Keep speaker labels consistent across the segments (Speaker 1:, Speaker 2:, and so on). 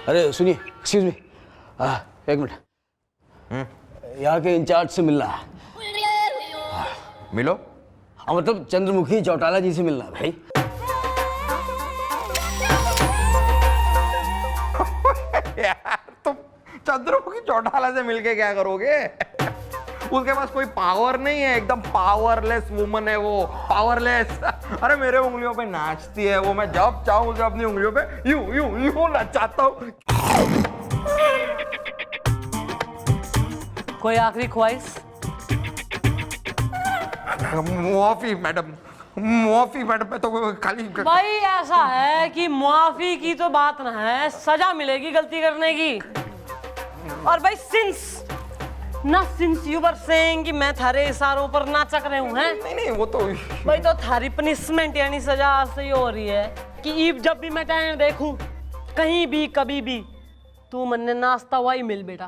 Speaker 1: अरे सुनिए, excuse me, एक मिनट। यहाँ के इंचार्ज से मिलना है।
Speaker 2: मिलो।
Speaker 1: हाँ मतलब चंद्रमुखी चौटाला जी से मिलना है भाई।
Speaker 2: यार तुम चंद्रमुखी चौटाला से मिलके क्या करोगे? उसके पास कोई पावर नहीं है, एकदम पावरलेस वुमन है वो, पावरलेस। अरे मेरे उंगलियों पे नाचती है वो, मैं जब चाहूं उसे अपनी उंगलियों पे यूं यूं यूं नचाता हूं।
Speaker 3: कोई आखिरी ख्वाहिश?
Speaker 2: मुआफी मैडम, मुआफी मैडम। मैं तो खाली
Speaker 3: भाई ऐसा है कि मुआफी की तो बात ना है, सजा मिलेगी गलती करने की। और भाई सिंस यू वर सेइंग कि मैं थारे इशारों पर नाचक रहे हूँ हैं?
Speaker 2: नहीं वो तो
Speaker 3: भाई तो थारी पनिशमेंट यानी सजा सही हो रही है कि जब भी मैं टाइम देखूं कहीं भी कभी भी तू मन्ने नाश्ता हुआ ही मिल बेटा।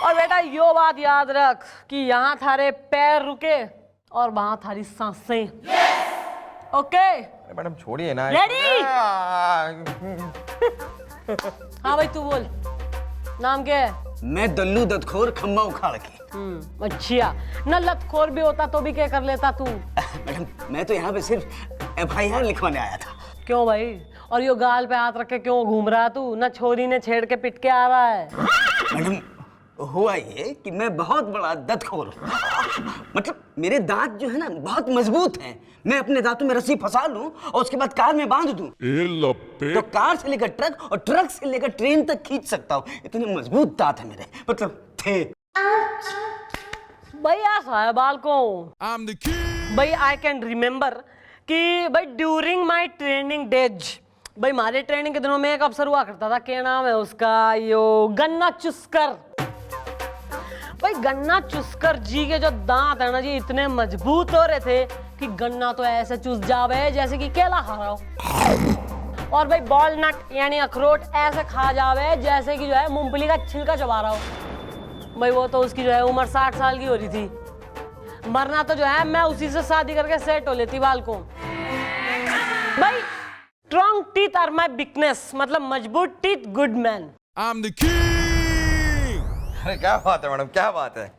Speaker 3: और बेटा यो बात याद रख कि यहाँ थारे पैर रुके और वहां थारी सांसें। ओके
Speaker 2: मैडम छोड़िए ना।
Speaker 3: रेडी? हाँ भाई तू बोल, नाम क्या है?
Speaker 1: मैं दल्लू दत्तखोर खम्मा उखाड़ के।
Speaker 3: अच्छा, न लतखोर भी होता तो भी क्या कर लेता तू?
Speaker 1: मैडम मैं तो यहाँ पे सिर्फ FIR लिखवाने आया था।
Speaker 3: क्यों भाई? और यो गाल पे हाथ रख के क्यों घूम रहा है तू? न छोरी ने छेड़ के पिट के आ रहा है।
Speaker 1: मैडम हुआ ये कि मैं बहुत बड़ा दत्तखोर हूँ। मतलब मेरे दांत जो है ना बहुत मजबूत हैं। मैं अपने दांतों में रस्सी फंसा लूं और उसके बाद कार में बांध दूं तो कार से लेकर ट्रक और ट्रक से लेकर ट्रेन तक खींच सकता हूँ। इतने मजबूत दांत है मेरे, मतलब थे।
Speaker 3: भाई ऐसा है बालकों, भाई आई कैन रिमेम्बर कि भाई ड्यूरिंग माई ट्रेनिंग डेज, भाई हमारे ट्रेनिंग के दिनों में एक अफसर हुआ करता था, क्या नाम है उसका, यो गन्ना चुस्कर। भाई गन्ना चुस्कर जी के जो दांत है ना जी इतने मजबूत हो रहे थे कि गन्ना तो ऐसे चुस जावे जैसे कि केला खा रहा हो। और भाई वॉलनट यानी अखरोट ऐसे खा जावे जैसे कि जो है मूंगफली का छिलका चबा रहा हो। भाई वो तो उसकी जो है उम्र 60 साल की हो रही थी। मरना तो जो है मैं उसी से शादी करके सेट हो लेती बालकों। भाई strong teeth are my weakness, मतलब मजबूत टीथ गुड मैन।
Speaker 2: अरे क्या बात है मैडम, क्या बात है।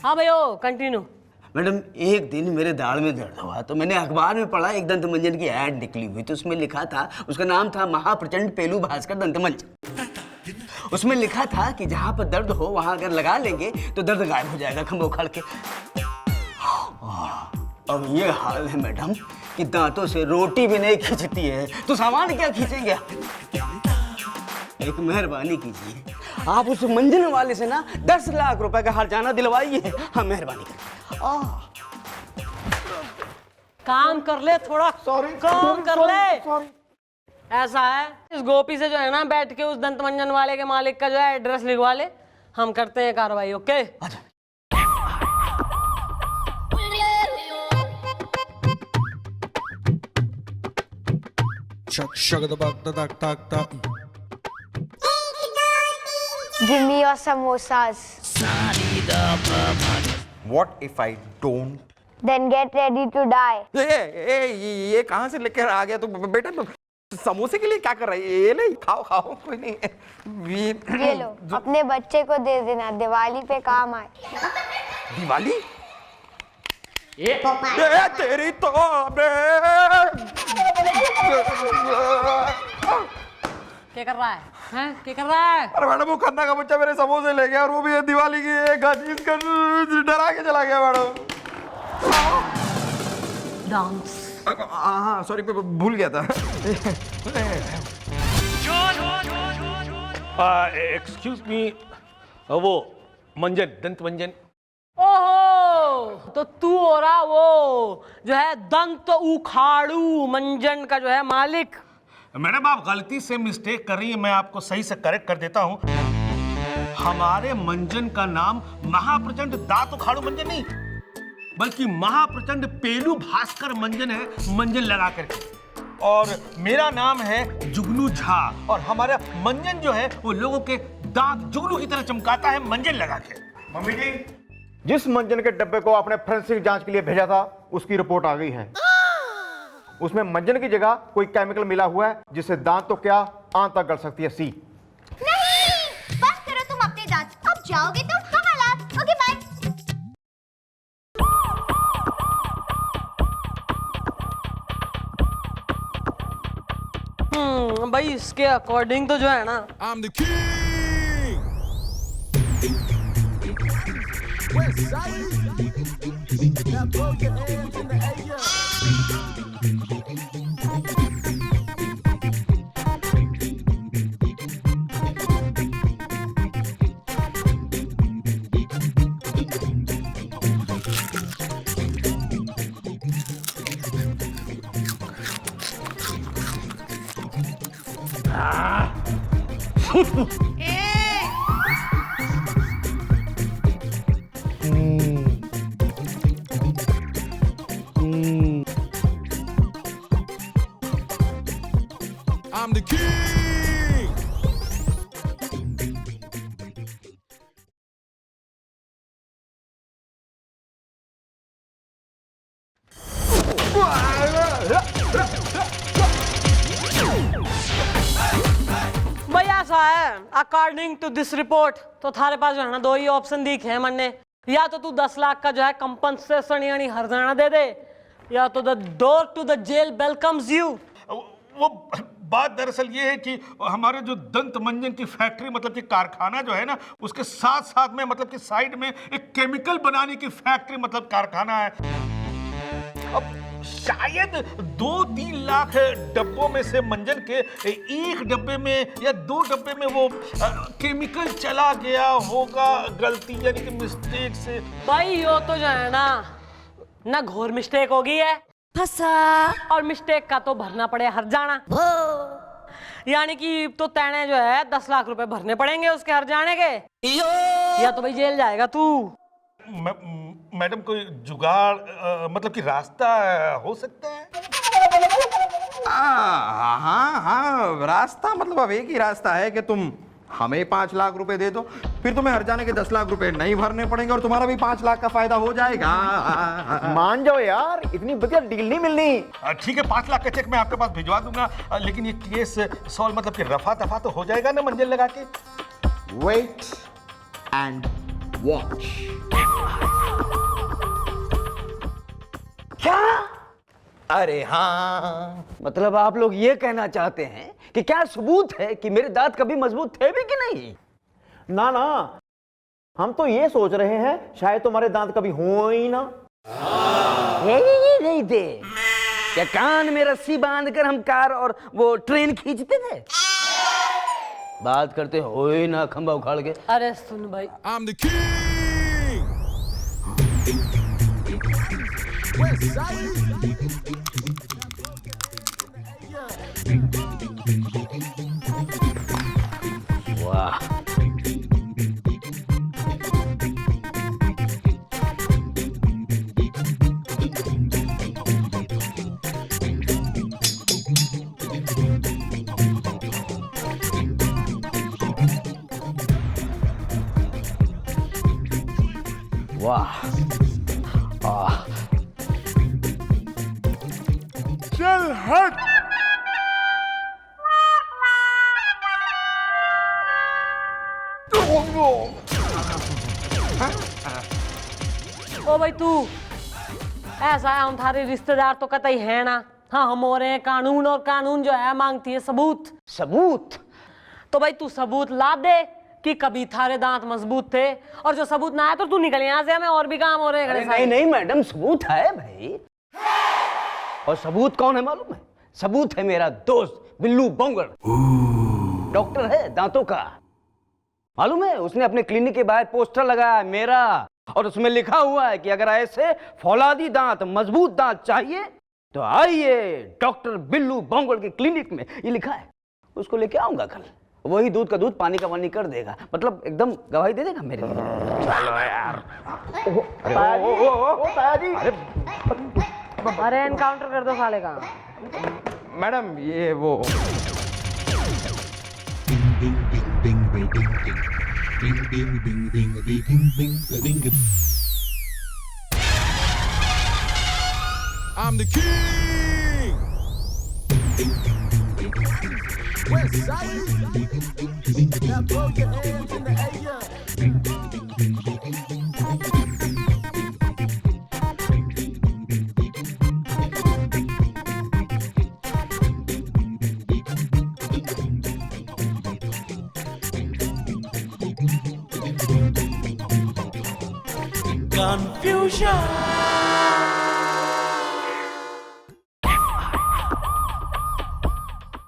Speaker 3: हाँ भैया कंटिन्यू।
Speaker 1: मैडम एक दिन मेरे दाढ़ में दर्द हुआ तो मैंने अखबार में पढ़ा, एक दंतमंजन की ऐड निकली हुई तो उसमें लिखा था, उसका नाम था महाप्रचंड पेलू भास्कर दंतमंजन। उसमें लिखा था कि जहां पर दर्द हो वहां अगर लगा लेंगे तो दर्द गायब हो जाएगा खंभा उखाड़ के। अब ये हाल है मैडम कि दांतों से रोटी भी नहीं खींचती है तो सामान क्या खींचेंगे? एक मेहरबानी कीजिए, आप उस मंजन वाले से ना 10 लाख रुपए का हर्जाना दिलवाइए। हाँ मेहरबानी करिए।
Speaker 3: काम कर ले थोड़ा, काम कर ले। ऐसा है इस गोपी से जो है ना बैठ के उस दंतमंजन वाले के मालिक का जो है एड्रेस लिखवा ले, हम करते हैं कार्रवाई। Okay
Speaker 4: Give me your samosas.
Speaker 2: What if I don't?
Speaker 4: Then get ready to die.
Speaker 2: ये कहाँ से लेकर आ गया तू बेटा? तू समोसे के लिए क्या कर रहा है? ये ले खाओ खाओ, कोई नहीं।
Speaker 4: ये लो अपने बच्चे को दे देना, दिवाली पे काम आए।
Speaker 2: दिवाली? ये तेरी तो
Speaker 3: क्या कर रहा है? हैं? क्या कर रहा है?
Speaker 2: अरे मैडम वो खन्ना का बच्चा मेरे समोसे ले गया और वो भी ये दिवाली की एक चीज कर डरा के चला गया मैडम।
Speaker 3: डांस।
Speaker 2: हाँ सॉरी भूल गया था।
Speaker 5: एक्सक्यूज मी, वो मंजन, दंत मंजन।
Speaker 3: ओहो, तो तू हो रहा वो जो है दंत उखाड़ू मंजन का जो है मालिक।
Speaker 5: मैडम आप गलती से मिस्टेक कर रही है, मैं आपको सही से करेक्ट कर देता हूँ। हमारे मंजन का नाम महाप्रचंड दांत उखाड़ू मंजन नहीं, बल्कि महाप्रचंड पेलू भास्कर मंजन है, मंजन लगा करके। और मेरा नाम है जुगनू झा और हमारा मंजन जो है वो लोगों के दांत जुगनू की तरह चमकाता है मंजन लगा के।
Speaker 2: मम्मी जी, जिस मंजन के डब्बे को आपने फोरेंसिक जांच के लिए भेजा था उसकी रिपोर्ट आ गई है। उसमें मंजन की जगह कोई केमिकल मिला हुआ है जिससे दांत तो क्या आंत तक गल सकती है। सी
Speaker 6: नहीं, बस करो तुम अपने दांत, अब जाओगे तो हम हालात। Okay bye.
Speaker 3: भाई इसके अकॉर्डिंग तो जो है ना,
Speaker 7: I'm the king. West side. Now throw your hands in the air. I'm the king.
Speaker 3: भाई ऐसा है, अकॉर्डिंग टू दिस रिपोर्ट तो थारे पास जो है ना दो ही ऑप्शन दिखे हैं मन ने। या तो तू 10 लाख का जो है कंपनसेशन यानी हर्जाना दे दे, या तो the door to the jail welcomes you.
Speaker 5: वो बात दरअसल ये है कि हमारे जो दंत मंजन की फैक्ट्री मतलब कि कारखाना जो है ना, उसके साथ साथ में मतलब कि साइड में एक केमिकल बनाने की फैक्ट्री मतलब कारखाना है। अब शायद 2-3 लाख डब्बों में से मंजन के एक डब्बे में या 2 डब्बे में वो केमिकल चला गया होगा गलती यानी कि मिस्टेक से।
Speaker 3: भाई यो तो जो है ना घोर मिस्टेक होगी है, फंसा। और मिस्टेक का तो भरना पड़े हर्जाना, यानी कि तो तैने जो है 10 लाख रुपए भरने पड़ेंगे उसके हर्जाने के, या तो भाई जेल जाएगा तू।
Speaker 5: मैडम कोई जुगाड़ मतलब कि रास्ता हो सकता है?
Speaker 2: हाँ, रास्ता मतलब अब एक ही रास्ता है कि तुम हमें 5 लाख रुपए दे दो, फिर तुम्हें हर जाने के 10 लाख रुपए नहीं भरने पड़ेंगे और तुम्हारा भी 5 लाख का फायदा हो जाएगा। मान जाओ यार, इतनी बढ़िया डील नहीं मिलनी।
Speaker 5: ठीक है, 5 लाख का चेक मैं आपके पास भिजवा दूंगा, लेकिन ये केस सॉल्व मतलब कि रफा दफा तो हो जाएगा ना मंजन लगा के?
Speaker 2: Wait and watch.
Speaker 1: क्या?
Speaker 2: अरे हाँ,
Speaker 1: मतलब आप लोग ये कहना चाहते हैं कि क्या सबूत है कि मेरे दांत कभी मजबूत थे भी कि नहीं?
Speaker 2: ना ना, हम तो ये सोच रहे हैं शायद तुम्हारे दांत कभी हो ही ना।
Speaker 1: ये नहीं थे क्या? कान में रस्सी बांधकर हम कार और वो ट्रेन खींचते थे? बात करते हो ही ना खंबा उखाड़ के।
Speaker 3: अरे सुन भाई,
Speaker 7: I'm the king. West side.
Speaker 1: वाह, वाह,
Speaker 7: चल हट.
Speaker 3: ओ भाई तू ऐसा है, हम थारे रिश्तेदार तो कतई है ना। हाँ, हम हो रहे हैं कानून, और कानून जो है मांगती है सबूत।
Speaker 1: सबूत?
Speaker 3: तो भाई तू सबूत ला दे कि कभी थारे दांत मजबूत थे, और जो सबूत ना है तो तू निकल यहाँ से, हमें और भी काम हो रहे हैं।
Speaker 1: नहीं नहीं मैडम, सबूत है भाई। और सबूत कौन है मालूम है? सबूत है मेरा दोस्त बिल्लू बोंगड़, डॉक्टर है दांतों का। मालूम है, उसने अपने क्लिनिक के बाहर पोस्टर लगाया है मेरा, और उसमें लिखा हुआ है कि अगर ऐसे फौलादी दांत, मजबूत दांत चाहिए तो आइए डॉक्टर बिल्लू बोंगड़ के क्लिनिक में। ये लिखा है, उसको लेके आऊंगा कल। वही दूध का दूध, पानी का पानी कर देगा, मतलब एकदम गवाही दे देगा मेरे लिए।
Speaker 2: चलो यार।
Speaker 3: अरे एनकाउंटर कर दो साले का।
Speaker 2: मैडम ये वो
Speaker 7: I'm the king. West side. Now throw your hands in the air.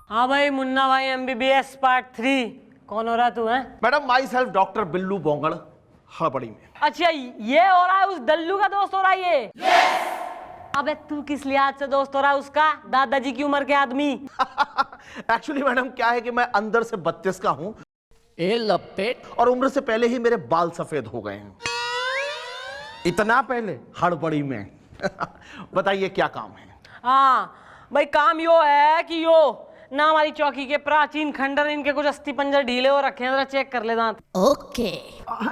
Speaker 3: हाँ भाई मुन्ना भाई MBBS पार्ट 3 कौन हो रहा तू है?
Speaker 2: Madam myself doctor Billu बोंगड़ हड़बड़ी में।
Speaker 3: अच्छा ये हो रहा है उस दल्लू का दोस्त हो रहा है ये? अबे तू किस लिहाज से दोस्त हो रहा है उसका? दादाजी की उम्र के आदमी।
Speaker 2: एक्चुअली मैडम क्या है कि मैं अंदर से 32 का हूं
Speaker 3: ए लपेट।
Speaker 2: और उम्र से पहले ही मेरे बाल सफेद हो गए हैं। इतना पहले हड़बड़ी में। बताइए क्या काम है?
Speaker 3: हाँ भाई काम यो है कि यो ना हमारी चौकी के प्राचीन खंडर इनके कुछ अस्थि पंजर ढीले हो रखे हैं, जरा चेक कर ले दांत।
Speaker 6: ओके।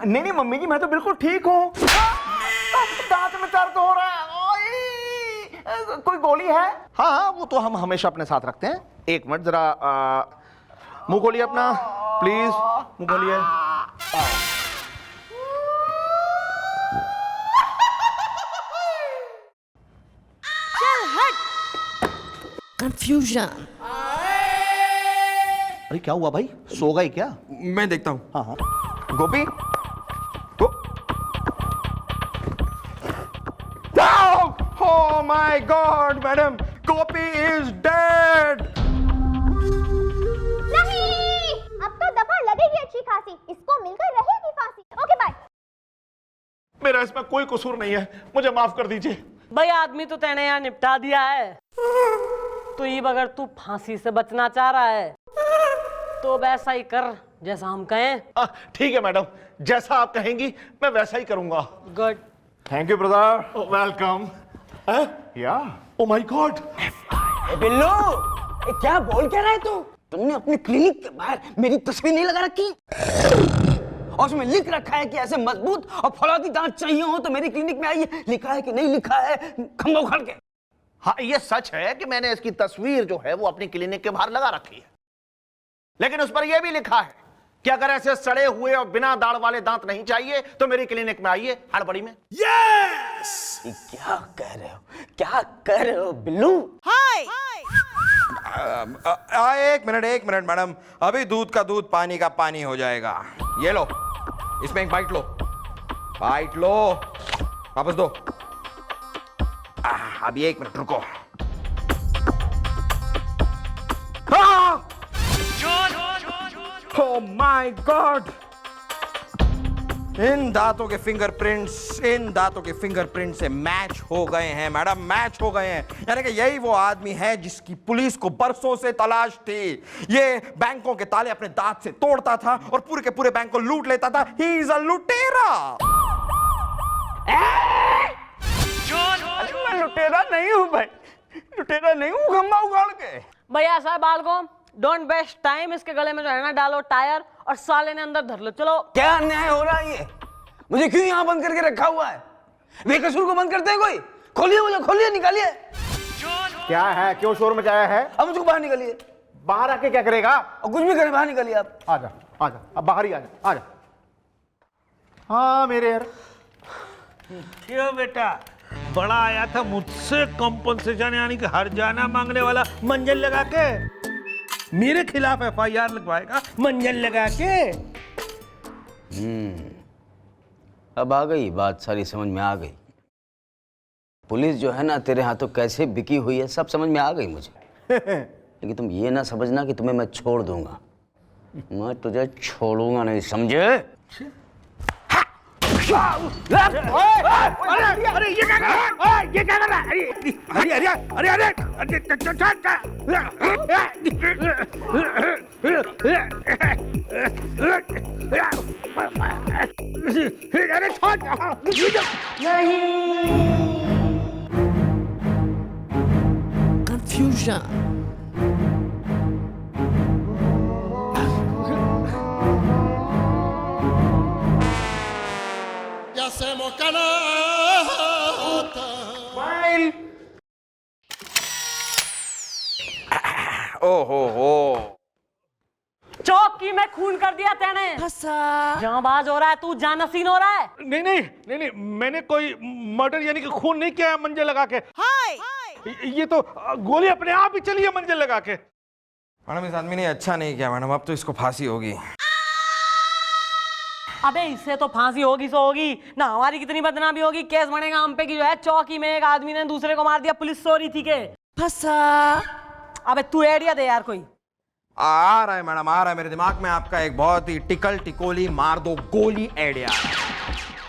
Speaker 2: नहीं नहीं मम्मी जी मैं तो बिल्कुल ठीक हूँ। दांत में दर्द हो रहा है। ओए, कोई गोली है? हाँ हाँ वो तो हम हमेशा अपने साथ रखते हैं। एक मिनट जरा मुंह खोलिए अपना प्लीज, मुंह खोलिए।
Speaker 6: कंफ्यूजन।
Speaker 2: अरे क्या हुआ भाई, सो गए क्या?
Speaker 8: मैं देखता हूं।
Speaker 2: हाँ हाँ
Speaker 8: गोपी
Speaker 2: Oh my God, madam Gopi is dead.
Speaker 6: नहीं, अब तो दफा लगेगी अच्छी खासी, इसको मिलकर रहेगी फांसी। Okay bye.
Speaker 2: मेरा इसमें कोई कसूर नहीं है, मुझे माफ कर दीजिए।
Speaker 3: भाई आदमी तो तेने यहाँ निपटा दिया है, तो ये अगर तू फांसी से बचना चाह रहा है तो वैसा ही कर जैसा हम कहें।
Speaker 2: ठीक है मैडम, जैसा आप कहेंगी मैं वैसा ही करूंगा।
Speaker 3: Good.
Speaker 2: Thank you brother, welcome. या ओ माय गॉड।
Speaker 1: बिल्लू ये क्या बोल क्या रहा है तू? तुमने अपने क्लिनिक के बाहर मेरी तस्वीर नहीं लगा रखी और उसमें लिख रखा है कि ऐसे मजबूत और फौलादी दांत चाहिए हो तो मेरी क्लिनिक में आइए। लिखा है कि नहीं लिखा है खंभा उखाड़ के?
Speaker 2: हाँ ये सच है कि मैंने इसकी तस्वीर जो है वो अपनी क्लिनिक के बाहर लगा रखी है, लेकिन उस पर यह भी लिखा है कि अगर ऐसे सड़े हुए और बिना दाढ़ वाले दांत नहीं चाहिए तो मेरी क्लिनिक में आइए हड़बड़ी में।
Speaker 7: Yes!
Speaker 1: ये क्या कह रहे हो, क्या कह रहे हो बिल्लू?
Speaker 8: एक मिनट मैडम, अभी दूध का दूध पानी का पानी हो जाएगा। ये लो, इसमें एक बाइट लो, बाइट लो, वापस दो। अभी एक मिनट रुको। ओह माय गॉड, इन दांतों के फिंगरप्रिंट से मैच हो गए हैं मैडम, मैच हो गए हैं। यानी कि यही वो आदमी है जिसकी पुलिस को बरसों से तलाश थी। ये बैंकों के ताले अपने दांत से तोड़ता था और पूरे के पूरे बैंक को लूट लेता था। ही इज अ लुटेरा।
Speaker 1: मैं लुटेरा नहीं हूँ भाई, लुटेरा नहीं हूँ खंभा उखाड़ के।
Speaker 3: भैया साहब बाल को डोंट वेस्ट टाइम, इसके गले में जो है ना डालो टायर और साले ने अंदर धर लो। चलो।
Speaker 1: क्या अन्याय हो रहा है ये? मुझे क्यों यहाँ बंद करके रखा हुआ है? बेकसूर को बंद करते हैं कोई? खोलिए मुझे, खोलिए, निकालिए।
Speaker 2: क्या है, क्यों शोर मचाया है?
Speaker 1: अब मुझको बाहर निकालिए।
Speaker 2: बाहर आके क्या करेगा?
Speaker 1: और कुछ भी करे, बाहर निकालिए आप।
Speaker 2: आजा आजा, अब बाहर ही आजा, आजा। हाँ मेरे यार।
Speaker 5: क्यों बेटा, बड़ा आया था मुझसे कंपनसेशन यानी कि हर्जाना मांगने वाला मंजन लगा के मेरे खिलाफ FIR लगवाएगा मंजन लगा के।
Speaker 1: अब आ गई बात, सारी समझ में आ गई। पुलिस जो है ना तेरे हाथों कैसे बिकी हुई है सब समझ में आ गई मुझे। लेकिन तुम ये ना समझना कि तुम्हें मैं छोड़ दूंगा, मैं तुझे छोड़ूंगा नहीं, समझे?
Speaker 5: अरे ये क्या कर रहा है? ये क्या कर रहा है? अरे अरे अरे अरे
Speaker 6: कंफ्यूजन।
Speaker 2: स्माइल। ओहो
Speaker 3: चौकी में खून कर दिया तेने। जांबाज हो रहा है तू, जानसीन हो रहा है।
Speaker 5: नहीं नहीं नहीं नहीं, मैंने कोई मर्डर यानी कि खून नहीं किया है मंजन लगा के। ये तो गोली अपने आप ही चली है मंजन लगा के।
Speaker 2: मैडम इस आदमी ने अच्छा नहीं किया मैडम, अब तो इसको फांसी होगी।
Speaker 3: अबे इससे तो फांसी होगी सो होगी ना, हमारी कितनी बदनामी होगी, केस बनेगा हम पे कि जो है चौकी में एक आदमी ने दूसरे को मार दिया, पुलिस सो रही थी के फंसा। अबे तू आइडिया दे यार कोई।
Speaker 2: आ रहा है मैडम, आ रहा है मेरे दिमाग में आपका एक बहुत ही टिकल टिकोली मार दो गोली आइडिया।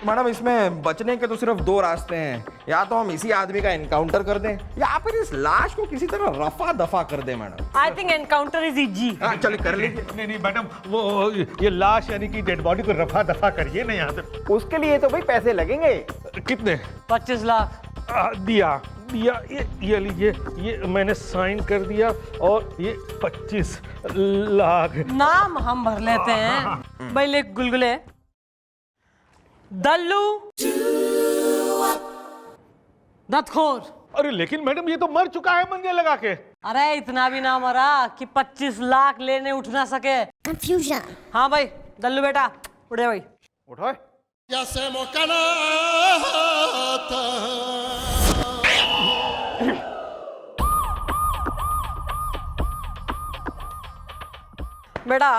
Speaker 2: मैडम इसमें बचने के तो सिर्फ दो रास्ते हैं, या तो हम इसी आदमी का एनकाउंटर कर दें या फिर इस लाश को किसी तरह रफा दफा कर दें madam.
Speaker 3: I think encounter is easy.
Speaker 2: चलिए कर लीजिए।
Speaker 5: नहीं नहीं मैडम, वो ये लाश यानी कि डेड बॉडी को रफा दफा करिए ना यहाँ पे।
Speaker 2: उसके लिए तो भाई पैसे लगेंगे।
Speaker 5: कितने?
Speaker 3: 25 लाख।
Speaker 5: दिया दिया, ये लीजिए, ये मैंने साइन कर दिया और ये 25 लाख।
Speaker 3: नाम हम भर लेते हैं भाई, लिख गुलगुले। दल्लू दत्तखोर।
Speaker 5: अरे लेकिन मैडम ये तो मर चुका है मंजन लगा के।
Speaker 3: अरे इतना भी ना मरा कि 25 लाख लेने उठ ना सके।
Speaker 6: कंफ्यूजन।
Speaker 3: हाँ भाई दल्लू बेटा उठे भाई।
Speaker 5: उठाए।
Speaker 3: बेटा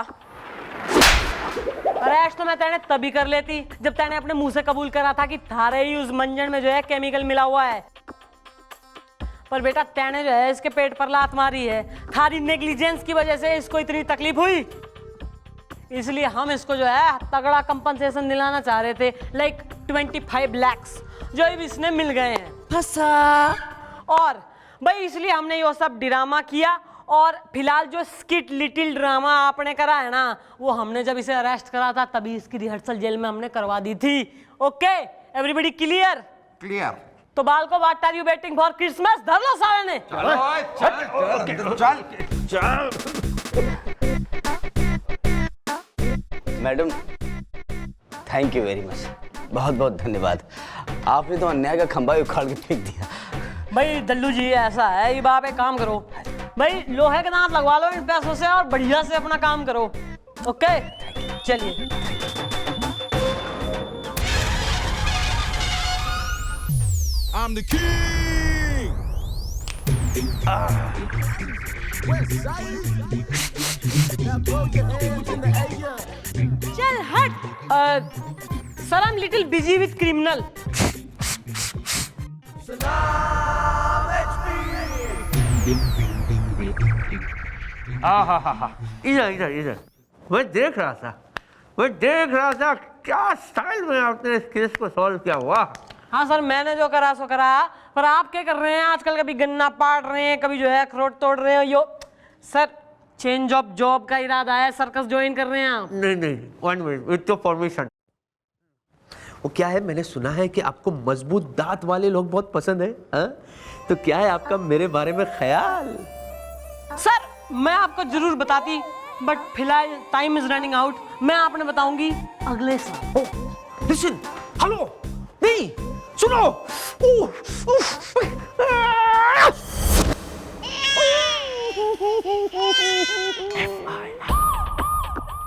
Speaker 3: अरेस्ट तो मैं तेने तभी कर लेती जब तेने अपने मुंह से कबूल करा था कि थारे ही उस मंजन में जो है केमिकल मिला हुआ है। पर बेटा तेने जो है इसके पेट पर लात मारी है, थारी नेग्लिजेंस की वजह से इसको इतनी तकलीफ हुई, इसलिए हम इसको जो है तगड़ा कंपनसेशन दिलाना चाह रहे थे, लाइक 25 lakhs जो अब इसने मिल गए हैं। फंसा। और भाई इसलिए हमने ये सब ड्रामा किया, और फिलहाल जो स्किट लिटिल ड्रामा आपने करा है ना, वो हमने जब इसे अरेस्ट करा था तभी इसकी रिहर्सल जेल में हमने करवा दी थी। Okay everybody clear?
Speaker 2: क्लियर।
Speaker 3: तो बाल को what are you waiting for Christmas, धर लो सारे ने।
Speaker 2: चल।
Speaker 1: Madam thank you very much, बहुत बहुत धन्यवाद। आपने तो अन्याय का खंभा उखाड़ के फेंक दिया।
Speaker 3: भाई दल्लू जी ऐसा है, ये बाप एक काम करो भाई, लोहे के दांत लगवा लो इन पैसों से और बढ़िया से अपना काम करो। ओके चलिए।
Speaker 7: I'm the king. West side. Now throw your hands in the air.
Speaker 3: चल हट। Sir I am little busy with criminal.
Speaker 9: इधर इधर इधर, मैं देख रहा था क्या स्टाइल में आपने इस केस को सॉल्व किया हुआ।
Speaker 3: हाँ सर मैंने जो करा सो करा, पर आप क्या कर रहे हैं आजकल? कभी गन्ना पाट रहे हैं, कभी जो है अखरोट तोड़ रहे हैं। यो सर चेंज ऑफ जॉब का इरादा है, सर्कस ज्वाइन कर रहे हैं आप?
Speaker 9: नहीं 1 मिनट विथ योर परमिशन। वो क्या है, मैंने सुना है कि आपको मजबूत दांत वाले लोग बहुत पसंद है, हाँ? तो क्या है आपका मेरे बारे में ख्याल?
Speaker 3: सर मैं आपको जरूर बताती, बट फिलहाल टाइम इज रनिंग आउट। मैं आपने बताऊंगी अगले साल।
Speaker 9: लिसन, हेलो, नहीं सुनो।